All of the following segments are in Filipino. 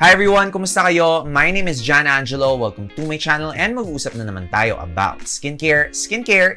Hi everyone! Kumusta kayo? My name is John Angelo. Welcome to my channel and mag-uusap na naman tayo about skincare,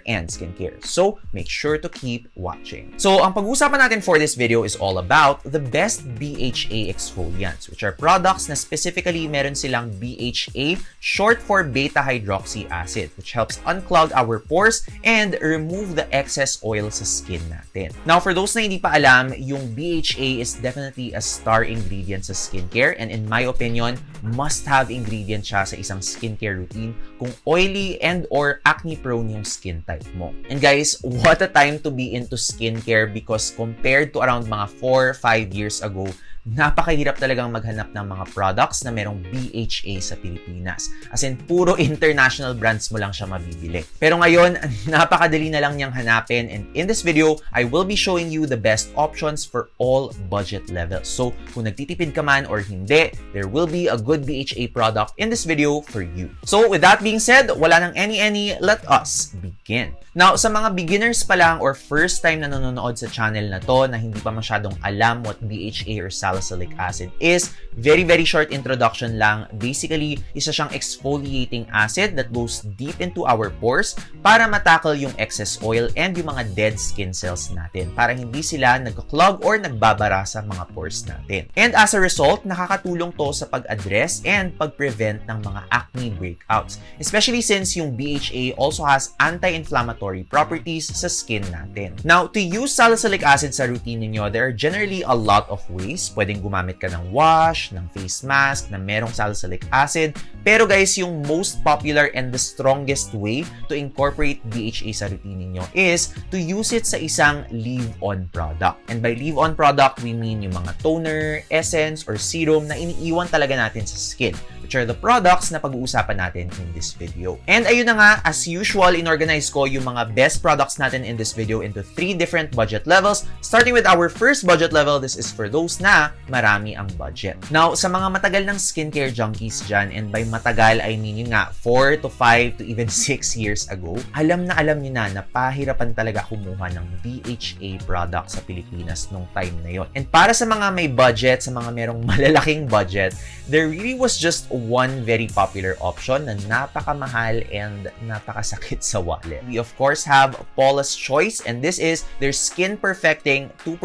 and skincare. So, make sure to keep watching. So, ang pag-uusapan natin for this video is all about the best BHA exfoliants, which are products na specifically meron silang BHA, short for beta-hydroxy acid, which helps unclog our pores and remove the excess oil sa skin natin. Now, for those na hindi pa alam, yung BHA is definitely a star ingredient sa skincare, and in my opinion, must-have ingredient siya sa isang skincare routine kung oily and or acne-prone yung skin type mo. And guys, what a time to be into skincare because compared to around mga 4-5 years ago, napakahirap talagang maghanap ng mga products na merong BHA sa Pilipinas. As in, puro international brands mo lang siya mabibili. Pero ngayon, napakadali na lang niyang hanapin, and in this video, I will be showing you the best options for all budget levels. So, kung nagtitipid ka man or hindi, there will be a good BHA product in this video for you. So, with that being said, wala nang any, let us begin. Now, sa mga beginners pa lang or first time na nanonood sa channel na to na hindi pa masyadong alam what BHA or salicylic acid is, very short introduction lang. Basically, isa siyang exfoliating acid that goes deep into our pores para matackle yung excess oil and yung mga dead skin cells natin para hindi sila nagka-clog or nagbabara sa mga pores natin. And as a result, nakakatulong to sa pag-address and pag-prevent ng mga acne breakouts. Especially since yung BHA also has anti-inflammatory properties sa skin natin. Now, to use salicylic acid sa routine niyo, there are generally a lot of ways. Pwedeng gumamit ka ng wash, ng face mask na merong salicylic acid. Pero guys, yung most popular and the strongest way to incorporate BHA sa routine niyo is to use it sa isang leave-on product. And by leave-on product, we mean yung mga toner, essence, or serum na iniiwan talaga natin sa skin, which are the products na pag-uusapan natin in this video. And ayun na nga, as usual, inorganize ko yung mga best products natin in this video into 3 different budget levels. Starting with our first budget level, this is for those na marami ang budget. Now, sa mga matagal ng skincare junkies dyan, and by matagal, I mean yun nga, 4 to 5 to even 6 years ago, alam nyo na pahirapan talaga kumuha ng BHA product sa Pilipinas nung time na yon. And para sa mga may budget, sa mga merong malalaking budget, there really was just one very popular option na napakamahal and napakasakit sa wallet. We of course have Paula's Choice, and this is their Skin Perfecting 2%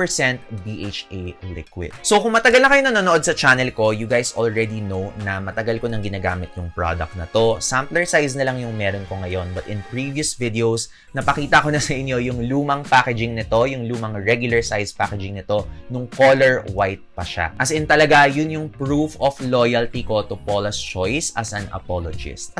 BHA liquid. So kung matagal na kayo nanonood sa channel ko, you guys already know na matagal ko nang ginagamit yung product na to. Sampler size na lang yung meron ko ngayon, but in previous videos, napakita ko na sa inyo yung lumang packaging nito, yung lumang regular size packaging nito, nung color white pa siya. As in talaga, yun yung proof of loyalty ko to Paula's Choice as an apologist.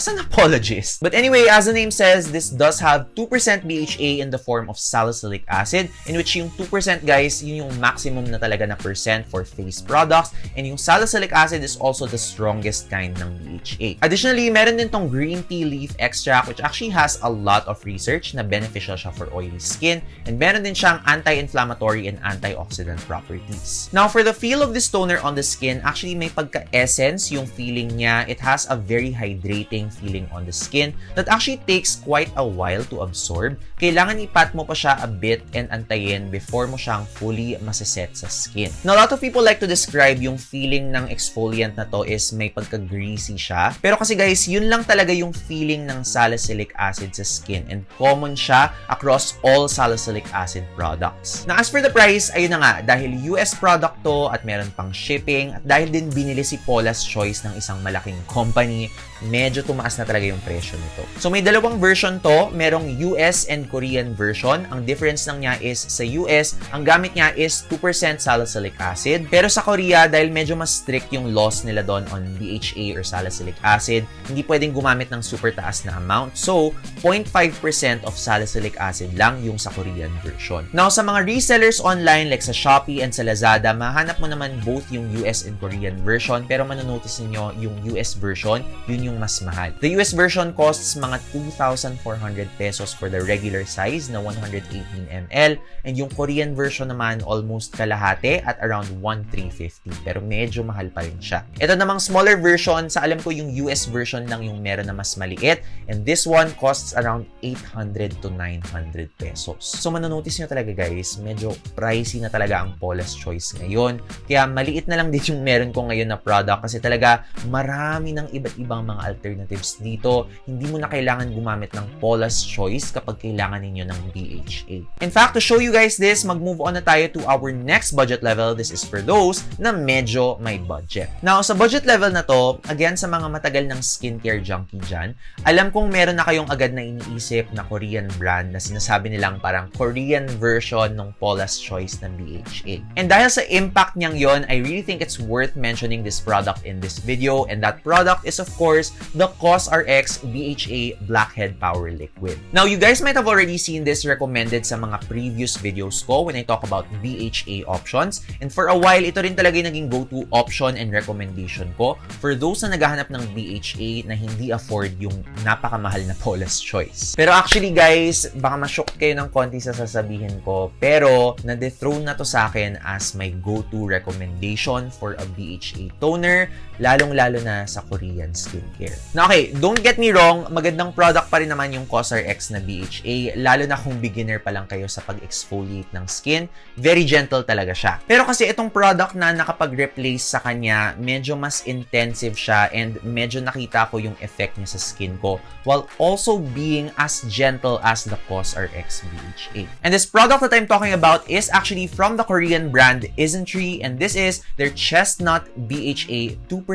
But anyway, as the name says, this does have 2% BHA in the form of salicylic acid, in which yung 2% guys, yun yung maximum na talaga na percent for face products, and yung salicylic acid is also the strongest kind ng BHA. Additionally, meron din tong green tea leaf extract, which actually has a lot of research na beneficial siya for oily skin, and meron din siyang anti-inflammatory and antioxidant properties. Now, for the feel of this toner on the skin, actually may pagka-essence yung feeling niya. It has a very hydrating feeling on the skin that actually takes quite a while to absorb. Kailangan ipat mo pa siya a bit and antayin before mo siyang fully maseset sa skin. Now, a lot of people like to describe yung feeling ng exfoliant na to is may pagka-greasy siya. Pero kasi guys, yun lang talaga yung feeling ng salicylic acid sa skin, and common siya across all salicylic acid products. Now, as for the price, ayun na nga, dahil US product to at meron pang shipping, at dahil din binili si Paula's Choice ng isang malaking company, medyo tumaas na talaga yung presyo nito. So may dalawang version to, merong US and Korean version. Ang difference lang niya is sa US, ang gamit niya is 2% salicylic acid. Pero sa Korea, dahil medyo mas strict yung laws nila doon on BHA or salicylic acid, hindi pwedeng gumamit ng super taas na amount. So 0.5% of salicylic acid lang yung sa Korean version. Now sa mga resellers online like sa Shopee and sa Lazada, mahanap mo naman both yung US and Korean version, pero manonotice niyo yung US version, yun yung mas mahal. The US version costs mga 2,400 pesos for the regular size na 118 ml, and yung Korean version naman almost kalahati at around 1,350. Pero medyo mahal pa rin siya. Ito namang smaller version, sa alam ko yung US version lang yung meron na mas maliit. And this one costs around 800 to 900 pesos. So manonotice nyo talaga guys, medyo pricey na talaga ang Paula's Choice ngayon. Kaya maliit na lang din yung meron ko ngayon na product kasi talaga marami ng iba't ibang mga alternatives dito. Hindi mo na kailangan gumamit ng Paula's Choice kapag kailangan ninyo ng BHA. In fact, to show you guys this, mag-move on na tayo to our next budget level. This is for those na medyo may budget. Now, sa budget level na to, again, sa mga matagal ng skincare junkie dyan, alam kong meron na kayong agad na iniisip na Korean brand na sinasabi nilang parang Korean version ng Paula's Choice ng BHA. And dahil sa impact niyang yon, I really think it's worth mentioning this product in this video. And that product is, of course, the COSRX BHA Blackhead Power Liquid. Now, you guys might have already seen this recommended sa mga previous videos ko when I talk about BHA options. And for a while, ito rin talaga yung naging go-to option and recommendation ko for those na naghahanap ng BHA na hindi afford yung napakamahal na Paula's Choice. Pero actually guys, baka ma-shock kayo ng konti sa sasabihin ko, pero na-dethrone na to sa akin as my go-to recommendation for a BHA toner, lalong-lalo na sa Korean skincare. Now okay, don't get me wrong, magandang product pa rin naman yung COSRX na BHA, lalo na kung beginner pa lang kayo sa pag-exfoliate ng skin. Very gentle talaga siya. Pero kasi itong product na nakapag-replace sa kanya, medyo mas intensive siya and medyo nakita ko yung effect niya sa skin ko while also being as gentle as the COSRX BHA. And this product that I'm talking about is actually from the Korean brand Isntree, and this is their Chestnut BHA 2%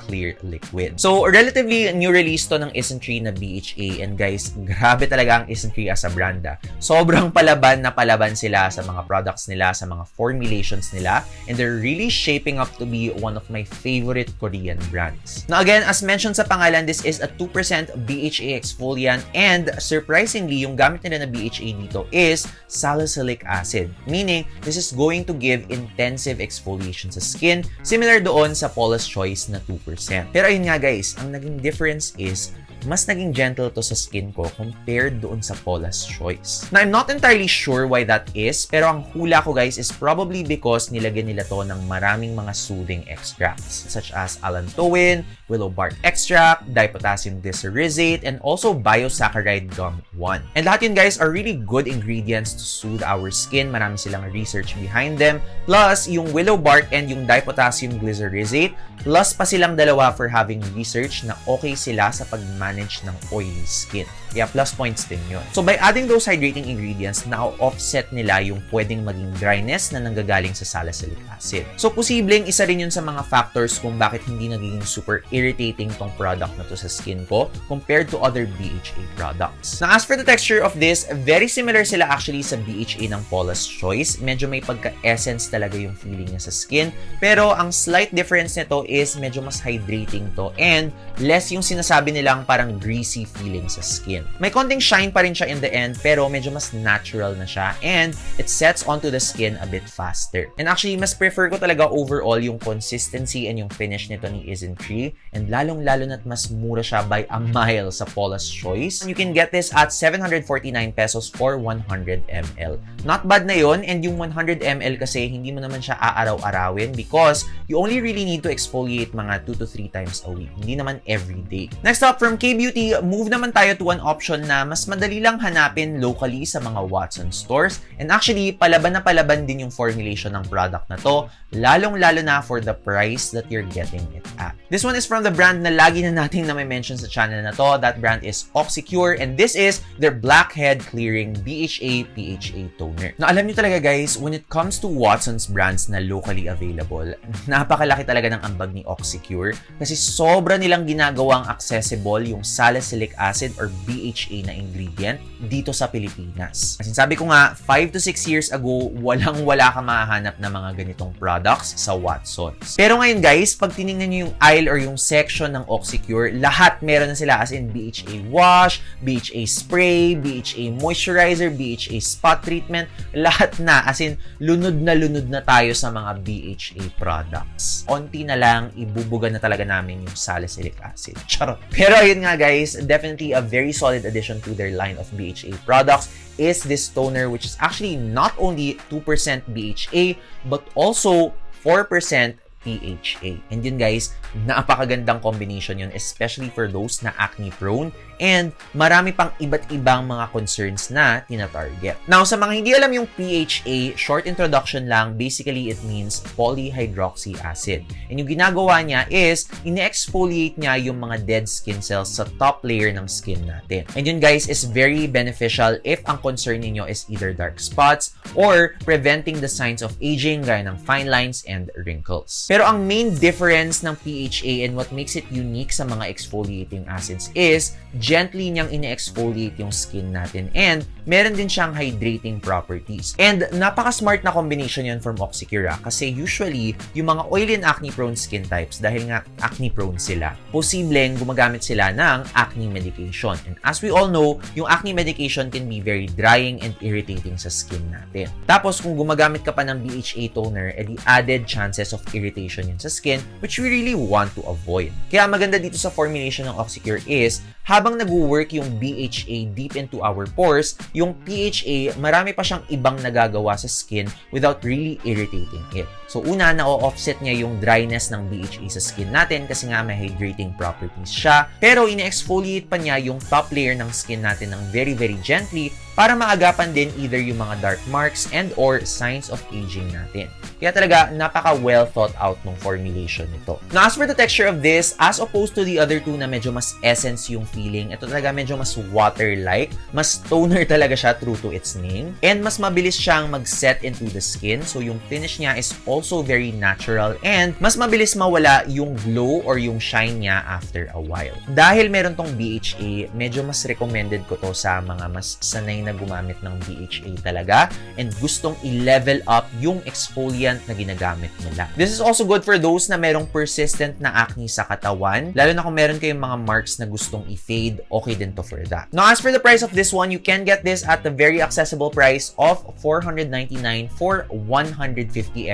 Clear Liquid. So, relatively new release to ng Isntree na BHA, and guys, grabe talaga ang Isntree as a brand. Sobrang palaban na palaban sila sa mga products nila, sa mga formulations nila, and they're really shaping up to be one of my favorite Korean brands. Now again, as mentioned sa pangalan, this is a 2% BHA exfoliant, and surprisingly, yung gamit nila na BHA dito is salicylic acid, meaning this is going to give intensive exfoliation sa skin, similar doon sa Paula's Choice na 2%. Pero ayun nga guys, ang naging difference is mas naging gentle to sa skin ko compared doon sa Paula's Choice. Now, I'm not entirely sure why that is, pero ang hula ko guys is probably because nilagyan nila to ng maraming mga soothing extracts such as allantoin, willow bark extract, dipotassium glycyrrhizate, and also biosaccharide gum 1. And lahat yun guys are really good ingredients to soothe our skin. Marami silang research behind them. Plus, yung willow bark and yung dipotassium glycyrrhizate, plus pa silang dalawa for having research na okay sila sa pag-manage ng oily skin. Yeah, plus points din yun. So by adding those hydrating ingredients, na-offset nila yung pwedeng maging dryness na nanggagaling sa salicylic acid. So posibleng isa rin yun sa mga factors kung bakit hindi naging super irritating tong product na to sa skin ko compared to other BHA products. Now as for the texture of this, very similar sila actually sa BHA ng Paula's Choice. Medyo may pagka-essence talaga yung feeling niya sa skin. Pero ang slight difference nito is medyo mas hydrating to and less yung sinasabi nilang parang greasy feeling sa skin. May konting shine pa rin siya in the end, pero medyo mas natural na siya and it sets onto the skin a bit faster. And actually, mas prefer ko talaga overall yung consistency and yung finish nito ni Isntree, and lalong-lalo na't mas mura siya by a mile sa Paula's Choice. And you can get this at 749 pesos for 100 ml. Not bad na yun, and yung 100 ml kasi hindi mo naman siya aaraw-arawin because you only really need to exfoliate mga 2 to 3 times a week. Hindi naman every day. Next up, from K-Beauty, move naman tayo to an option na mas madali lang hanapin locally sa mga Watsons stores. And actually, palaban na palaban din yung formulation ng product na to, lalong-lalo na for the price that you're getting it at. This one is from the brand na lagi na nating na may mention sa channel na to. That brand is Oxycure, and this is their Blackhead Clearing BHA PHA Toner. Now, alam nyo talaga guys, when it comes to Watsons brands na locally available, napakalaki talaga ng ambag ni Oxycure kasi sobra nilang ginagawang accessible yung salicylic acid or BHA na ingredient dito sa Pilipinas. Kasi sabi ko nga, 5 to 6 years ago, walang-wala ka mahahanap na mga ganitong products sa Watsons. Pero ngayon guys, pag tinignan nyo yung aisle or yung section ng Oxycure, lahat meron na sila as in BHA wash, BHA spray, BHA moisturizer, BHA spot treatment, lahat na. As in, lunod na tayo sa mga BHA products. Onti na lang, ibubuga na talaga namin yung salicylic acid. Charot. Pero ayun nga guys, definitely a very solid addition to their line of BHA products is this toner, which is actually not only 2% BHA but also 4% PHA. And yun guys, napakagandang combination yun, especially for those na acne prone and marami pang iba't ibang mga concerns na tina-target. Now, sa mga hindi alam yung PHA, short introduction lang, basically it means polyhydroxy acid. And yung ginagawa niya is, ine-exfoliate niya yung mga dead skin cells sa top layer ng skin natin. And yun guys is very beneficial if ang concern niyo is either dark spots or preventing the signs of aging gaya ng fine lines and wrinkles. Pero ang main difference ng PHA and what makes it unique sa mga exfoliating acids is gently niyang ine-exfoliate yung skin natin and meron din siyang hydrating properties. And napaka-smart na combination yun from Oxycure kasi usually yung mga oily and acne-prone skin types dahil nga acne-prone sila, posibleng gumagamit sila ng acne medication. And as we all know, yung acne medication can be very drying and irritating sa skin natin. Tapos kung gumagamit ka pa ng BHA toner, edi added chances of irritation yun sa skin, which we really want to avoid. Kaya maganda dito sa formulation ng Oxycure is, habang nag-work yung BHA deep into our pores, yung PHA, marami pa siyang ibang nagagawa sa skin without really irritating it. So una, na-offset niya yung dryness ng BHA sa skin natin kasi nga may hydrating properties siya. Pero ine-exfoliate pa niya yung top layer ng skin natin ng very, very gently para maagapan din either yung mga dark marks and or signs of aging natin. Kaya talaga, napaka well thought out ng formulation nito. Now, as for the texture of this, as opposed to the other two na medyo mas essence yung feeling, ito talaga medyo mas water-like, mas toner talaga siya true to its name, and mas mabilis siyang mag-set into the skin. So, yung finish niya is also very natural and mas mabilis mawala yung glow or yung shine niya after a while. Dahil meron tong BHA, medyo mas recommended ko to sa mga mas sanay na gumamit ng BHA talaga and gustong i-level up yung exfoliant na ginagamit nila. This is also good for those na merong persistent na acne sa katawan, lalo na kung meron kayong mga marks na gustong i-fade, okay din to for that. Now, as for the price of this one, you can get this at the very accessible price of $499 for 150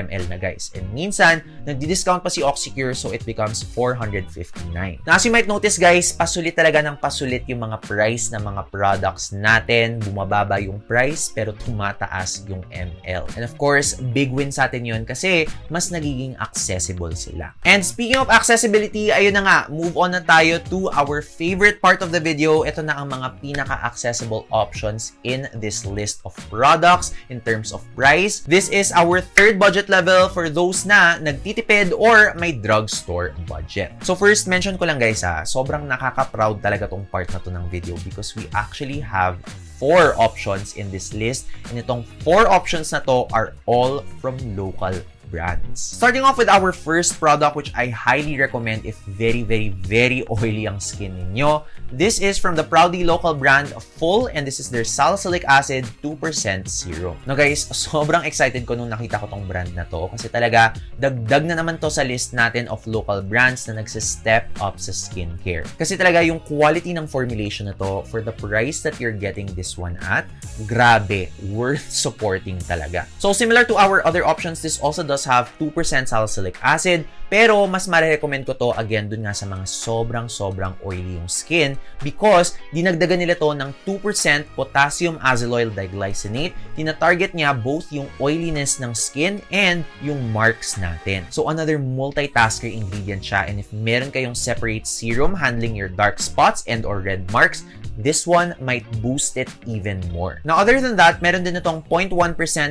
ml na guys. And minsan, nagdi-discount pa si Oxycure so it becomes $459. Now, as you might notice guys, pasulit talaga ng pasulit yung mga price ng mga products natin. Bumababa yung price pero tumataas yung ML. And of course, big win sa atin yun kasi mas nagiging accessible sila. And speaking of accessibility, ayun na nga, move on na tayo to our favorite part of the video. Ito na ang mga pinaka-accessible options in this list of products in terms of price. This is our third budget level for those na nagtitipid or may drugstore budget. So first, mention ko lang guys sobrang nakaka-proud talaga tong part na to ng video because we actually have 4 options in this list. And itong 4 options na to are all from local brands. Starting off with our first product which I highly recommend if very, very, very oily ang skin ninyo. This is from the proudly local brand Full and this is their salicylic acid 2% serum. Now guys, sobrang excited ko nung nakita ko tong brand na to kasi talaga dagdag na naman to sa list natin of local brands na nagse-step up sa skincare. Kasi talaga yung quality ng formulation na to for the price that you're getting this one at, grabe, worth supporting talaga. So similar to our other options, this also does have 2% salicylic acid, pero mas marirecommend ko to again dun nga sa mga sobrang oily yung skin because dinagdagan nila to ng 2% potassium azelaicyl diglycinate. Tina-target niya both yung oiliness ng skin and yung marks natin. So another multitasker ingredient siya, and if meron kayong separate serum handling your dark spots and or red marks, this one might boost it even more. Now, other than that, meron din itong 0.1%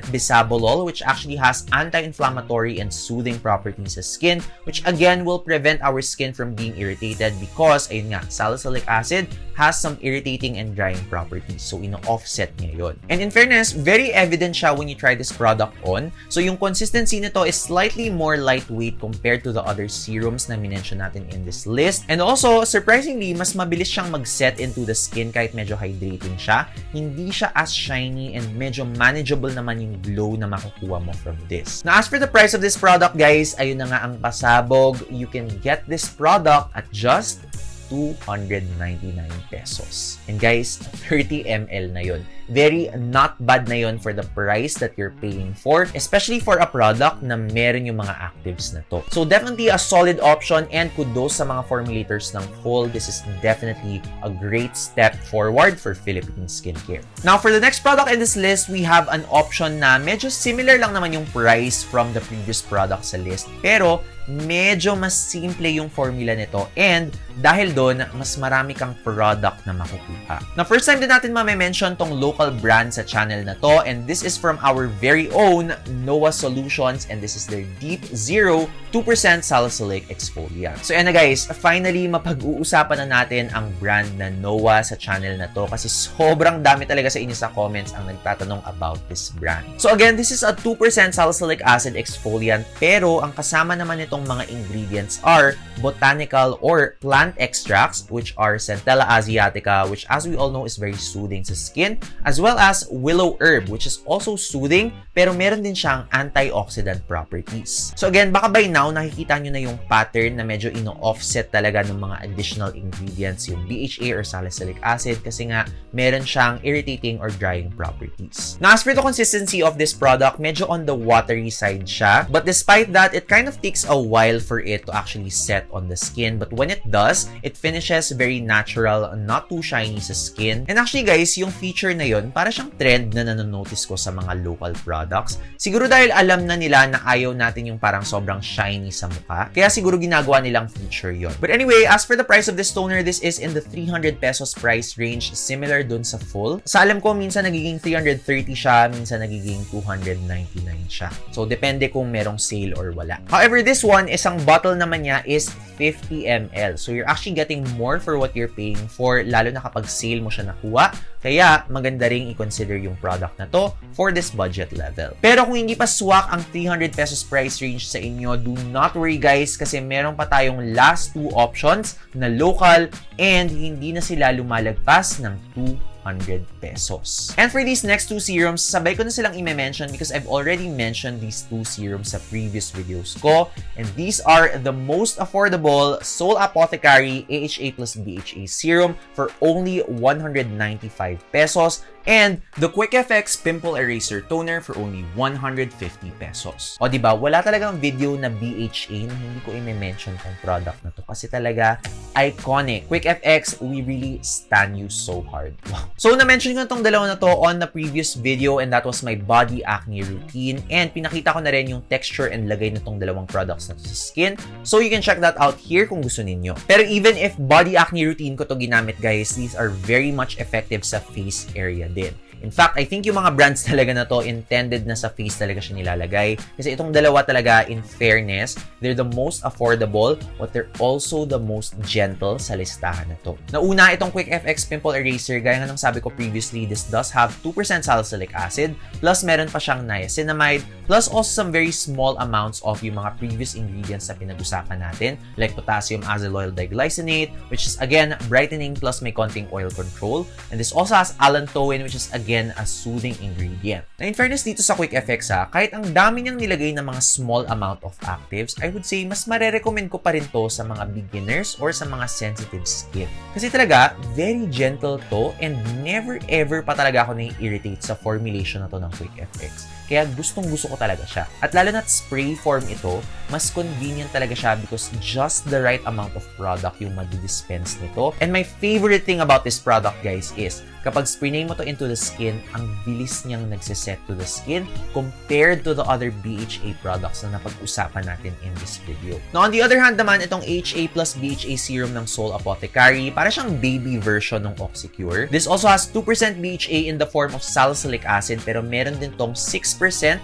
bisabolol which actually has anti-inflammatory and soothing properties sa skin which again will prevent our skin from being irritated because, ayun nga, salicylic acid has some irritating and drying properties. So, ino-offset niya yun. And in fairness, very evident siya when you try this product on. So, yung consistency nito is slightly more lightweight compared to the other serums na minention natin in this list. And also, surprisingly, mas mabilis siyang mag-set into the skin kahit medyo hydrating siya. Hindi siya as shiny and medyo manageable naman yung glow na makukuha mo from this. Now, as for the price of this product, guys, ayun na nga ang pasabog. You can get this product at just 299 pesos. And guys, 30 ml na yun. Very not bad na yun for the price that you're paying for, especially for a product na meron yung mga actives na to. So definitely a solid option, and kudos sa mga formulators ng Full. This is definitely a great step forward for Philippine skincare. Now for the next product in this list, we have an option na medyo similar lang naman yung price from the previous product sa list, pero medyo mas simple yung formula nito, and dahil doon, mas marami kang product na makukuha. Na first time din natin ma-mention tong local brand sa channel na to, and this is from our very own Noah Solutions, and this is their Deep Zero 2% Salicylic Exfoliant. So yan na guys, finally mapag-uusapan na natin ang brand na Noah sa channel na to, kasi sobrang dami talaga sa inyo sa comments ang nagtatanong about this brand. So again, this is a 2% salicylic acid exfoliant, pero ang kasama naman nitong mga ingredients are botanical or plant extracts, which are Centella asiatica, which as we all know is very soothing sa skin, as well as willow herb, which is also soothing, pero meron din siyang antioxidant properties. So again, baka by now, nakikita nyo na yung pattern na medyo ino-offset talaga ng mga additional ingredients, yung BHA or salicylic acid, kasi nga meron siyang irritating or drying properties. Now, as for the consistency of this product, medyo on the watery side siya, but despite that, it kind of takes a while for it to actually set on the skin, but when it does, it finishes very natural, not too shiny sa skin. And actually guys, yung feature na yun, para siyang trend na nanonotice ko sa mga local products. Siguro dahil alam na nila na ayaw natin yung parang sobrang shiny sa mukha, kaya siguro ginagawa nilang feature yun. But anyway, as for the price of this toner, this is in the 300 pesos price range, similar dun sa Full. Sa alam ko, minsan nagiging 330 siya, minsan nagiging 299 siya. So depende kung merong sale or wala. However, this one, isang bottle naman niya is 50 ml. So you're actually getting more for what you're paying for, lalo na kapag sale mo siya nakuha. Kaya maganda ring i-consider yung product na to for this budget level. Pero kung hindi pa swak ang 300 pesos price range sa inyo, do not worry guys, kasi meron pa tayong last two options na local, and hindi na sila lumalagpas ng 200 pesos. And for these next two serums, sabay ko na silang i-mention because I've already mentioned these two serums sa previous videos ko. And these are the most affordable Soul Apothecary AHA plus BHA serum for only 195 pesos, and the Quick FX Pimple Eraser Toner for only 150 pesos. O diba, wala talagang video na BHA na hindi ko i-mention tong product na to, kasi talaga iconic. Quick FX, we really stan you so hard. So, na-mention ko itong dalawa na to on the previous video, and that was my body acne routine, and pinakita ko na rin yung texture and lagay na itong dalawang products na to sa skin. So, you can check that out here kung gusto ninyo. Pero even if body acne routine ko to ginamit guys, these are very much effective sa face area din. In fact, I think yung mga brands talaga na to, intended na sa face talaga siya nilalagay. Kasi itong dalawa talaga, in fairness, they're the most affordable, but they're also the most gentle sa listahan na to. Nauna, itong Quick FX Pimple Eraser, gaya nga ng sabi ko previously, this does have 2% salicylic acid, plus meron pa siyang niacinamide, plus also some very small amounts of yung mga previous ingredients na pinag-usapan natin, like potassium azelloyl diglycinate, which is again, brightening plus may konting oil control. And this also has allantoin, which is again, a soothing ingredient. Na in fairness dito sa Quick FX kahit ang dami niyang nilagay na mga small amount of actives, I would say mas marerecommend ko pa rin to sa mga beginners or sa mga sensitive skin. Kasi talaga, very gentle to, and never ever pa talaga ako nai-irritate sa formulation na to ng Quick FX. Kaya gustong-gusto ko talaga siya. At lalo na't spray form ito, mas convenient talaga siya because just the right amount of product yung madi-dispense nito. And my favorite thing about this product, guys, is kapag spray mo to into the skin, ang bilis niyang nagsiset to the skin compared to the other BHA products na napag-usapan natin in this video. Now, on the other hand naman, itong AHA plus BHA serum ng Soul Apothecary, para siyang baby version ng Oxycure. This also has 2% BHA in the form of salicylic acid, pero meron din tong 6%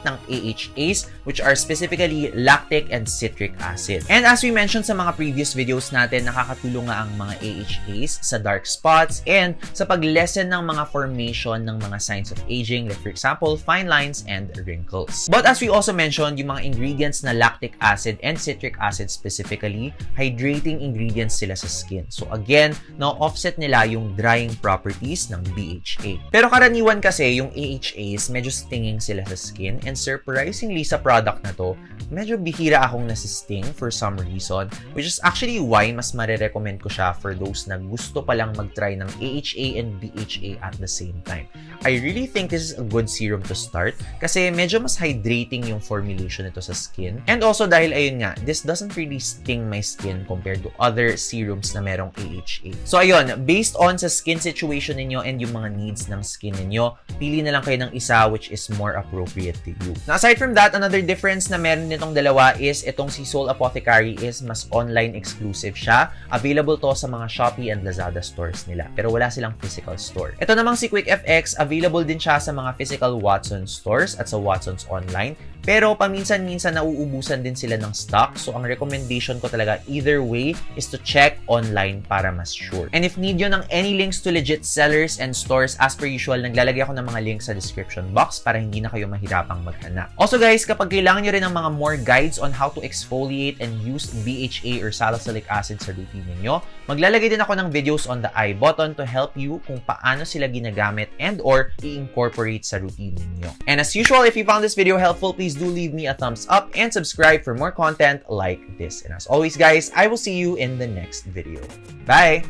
ng AHAs, which are specifically lactic and citric acid. And as we mentioned sa mga previous videos natin, nakakatulong nga ang mga AHAs sa dark spots and sa pag-lessen ng mga formation ng mga signs of aging, like for example, fine lines and wrinkles. But as we also mentioned, yung mga ingredients na lactic acid and citric acid specifically, hydrating ingredients sila sa skin. So again, na-offset nila yung drying properties ng BHA. Pero karaniwan kasi, yung AHAs, medyo stinging sila sa skin. And surprisingly sa product na to, medyo bihira akong nasisting for some reason, which is actually why mas marirecommend ko siya for those na gusto palang mag-try ng AHA and BHA at the same time. I really think this is a good serum to start kasi medyo mas hydrating yung formulation nito sa skin. And also dahil ayun nga, this doesn't really sting my skin compared to other serums na merong AHA. So ayun, based on sa skin situation ninyo and yung mga needs ng skin ninyo, pili na lang kayo ng isa which is more appropriate to you. Now aside from that, another difference na meron nitong dalawa is itong si Soul Apothecary is mas online exclusive siya. Available to sa mga Shopee and Lazada stores nila. Pero wala silang physical store. Ito namang si Quick FX, available din siya sa mga physical Watsons stores at sa Watsons online. Pero paminsan-minsan nauubusan din sila ng stock. So ang recommendation ko talaga either way is to check online para mas sure. And if need nyo ng any links to legit sellers and stores, as per usual, naglalagay ako ng mga links sa description box para hindi na kayo mahirapang maghanap. Also guys, kapag kailangan nyo rin ng mga more guides on how to exfoliate and use BHA or salicylic acid sa routine ninyo, maglalagay din ako ng videos on the I button to help you kung paano sila ginagamit and or i-incorporate sa routine ninyo. And as usual, if you found this video helpful, please do leave me a thumbs up and subscribe for more content like this. And as always guys, I will see you in the next video. Bye!